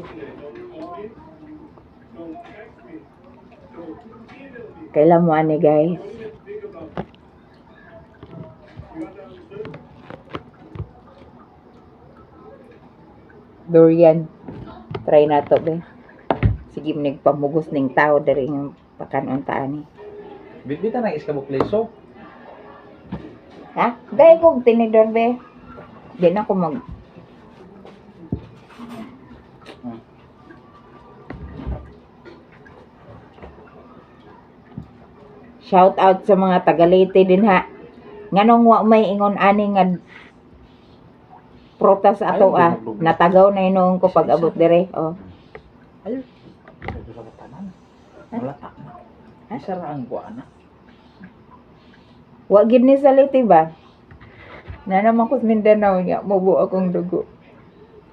guys. Kailan mo ani guys? Durian. Try na to be. Sige nagpamugos ning tao diri ng pakanon ni. Bitbita na iskabok leso. Ha? Dahil kong tinidor be. Di na ako mag... Shout out sa mga Tagalite din ha. Nganong wa may ingon ani nga prutas ato natagaw na inoon ko pag abot dire. Oh. Ayun. Ito sa tanan. Wala ta na. Isa ra ang kuha na. Wa gid ni saliti ba? Na naman ko sa Mindanao niya, mubo akong dugo.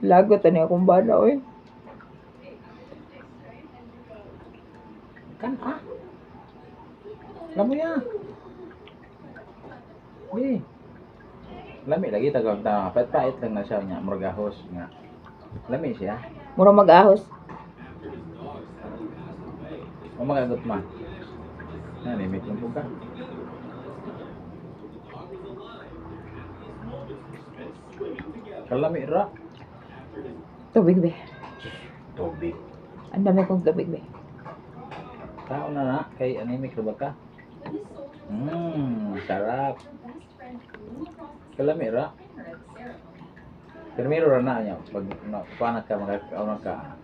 Lagot ani akong bana oy. Kan Lamo ya. Bi. Lami lagi tagag ta pait-pait lang na siya nya murgahos nga. Lami siya. Mura mag-ahos. O magagot man. Na limit lang po ka. Kalami ra. Tubig be. Tubig. Ang dami kong tubig be. Tao na kay anemic ra ba ka? Sarap. Kalami ra. Primero ra na niya pag panak ka magkakaon ka.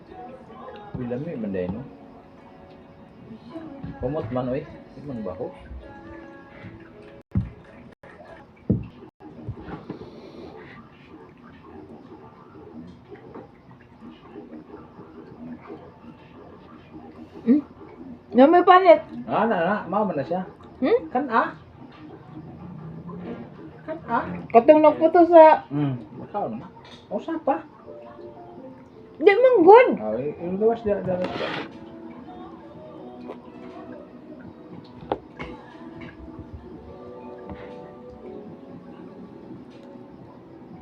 Bilami man dai no. Kumot man oy, man baho. No may panit. Mama na siya. Kan Katong nagputo sa Makaw na. O sa pa? di man good. Yung gawas dira.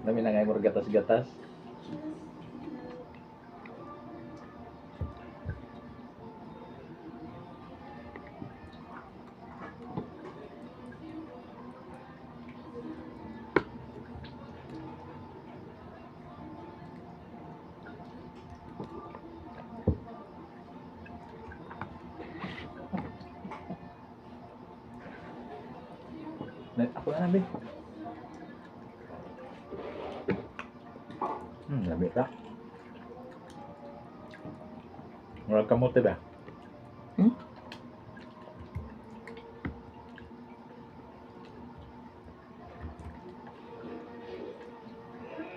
Dami na nga yung gatas-gatas. Ako na nabi. Labi ka. Murag kamote ba?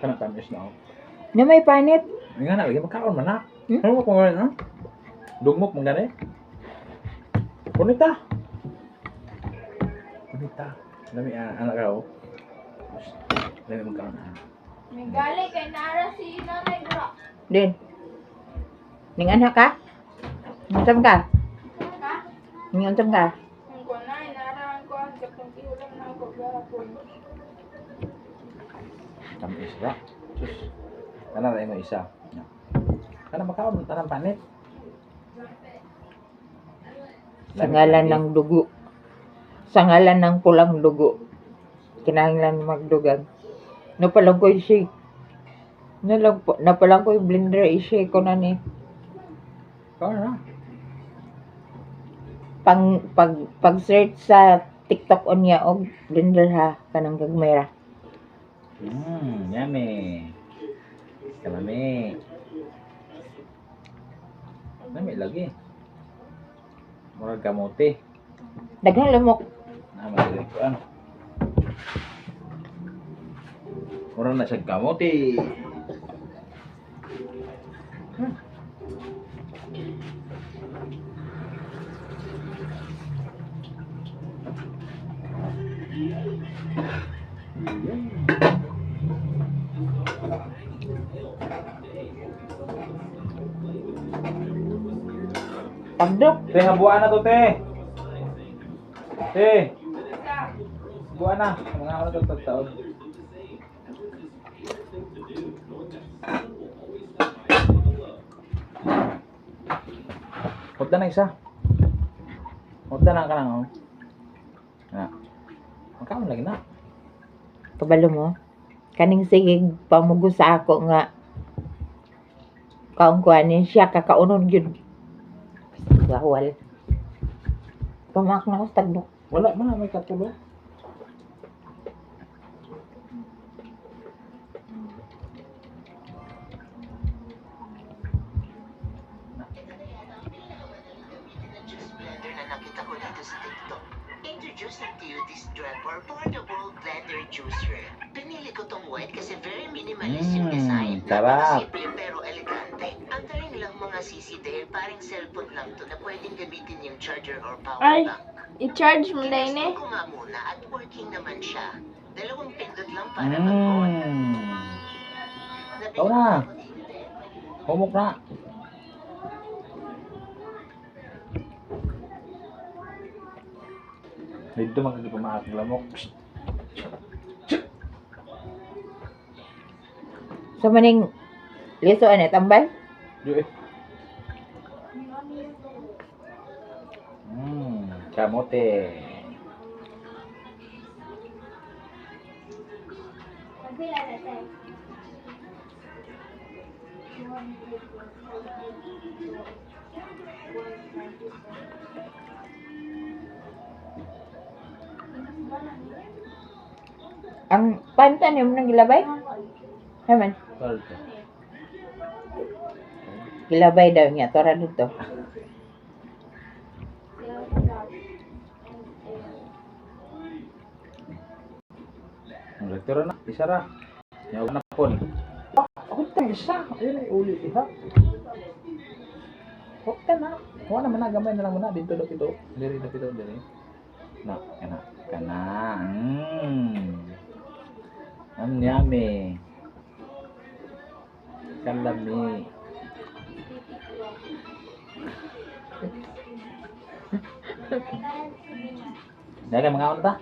Kana tamis na ako. No may panit. Nga na, lagi magkaon man na. Ano mo kung gano'n? Dugmok mong gano'n? Kunita. Dami anak kau. Dami magkaon na. May gali kay nara si Nanay Dra. Din. Ning anak ka? Unsam ka? Ha? Ning unsam ka? Ang kunay nara ang kuan katong iulam na ako gahapon. Tamis ra. Sus. Kana ra mo isa. Kana makaon tanang panit. Sa ngalan ng dugo. Sa ngalan ng pulang dugo. Kinahanglan magdugan. Napalang ko i-shake. Napalang ko i-blender i-shake ko na ni. Kana. Pag-search sa TikTok on niya og blender ha kanang gagmay ra. Yummy. Kalami. Lami lagi. Murag kamote. Daghang lamok. Madali ko ano. Murag na siya kamote. Pagdok. Te, habuan na to, te. Te. Habuan na. Mga ako na taon. Punta na isa. Punta na ka lang, oh. Na. Magkaon lagi na. Kabalo mo. Kaning sigig pamugo sa ako nga kaong kuanin siya kakaunon gyud. Gawal. Pamak na ko sa tagdok. Wala man may katulo. Juice blender na nakita ko dito sa TikTok. Introducing to you this Draper portable blender juicer. Pinili ko tong white kasi very minimalist yung design. Sarap. Napakasimple pero elegante. Ang dali nilang mga CC dahil parang cellphone lang to na pwedeng gamitin yung charger or power Ay, bank. i-charge mo na yun eh. Tinesting ko nga muna at working naman siya. 2 pindot lang para mag-on. Ikaw na. Humok na. Dito magkakapumaak lamok. Sa maning liso ano tambal? Yo eh. Kamote. Ang pantan yung nang gilabay? Naman, Palto. gilabay daw niya. Tora dito. Ang rektora na. Isa ra. Yaw na pon. Ako tayo isa. Ayun ay uli iha. Huwag na. Huwag naman na. Gamay na lang muna. Dito daw ito. Diri daw ito. Diri. Na. Kana. Kana. Ang yummy. Kalami. Dahil mga ano ta?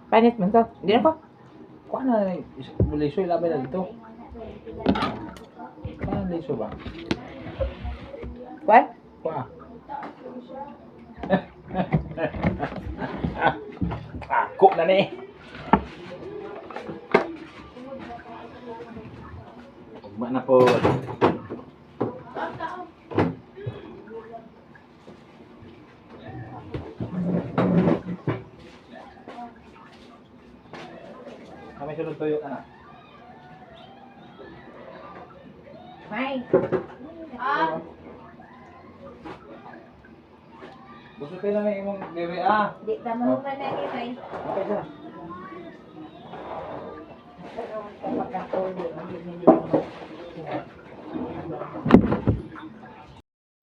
Panit man to. Di na ko. Kuha na. Liso ilabay na dito. Kuha na liso ba? What? Kuha. Ako na ni. Ugma na po. Kami sunod tuyo ka na. May. Ah, Gusto kayo na may imong bebe ah. Di ka mahuman na ni May. Okay siya. Pero kapag ako, di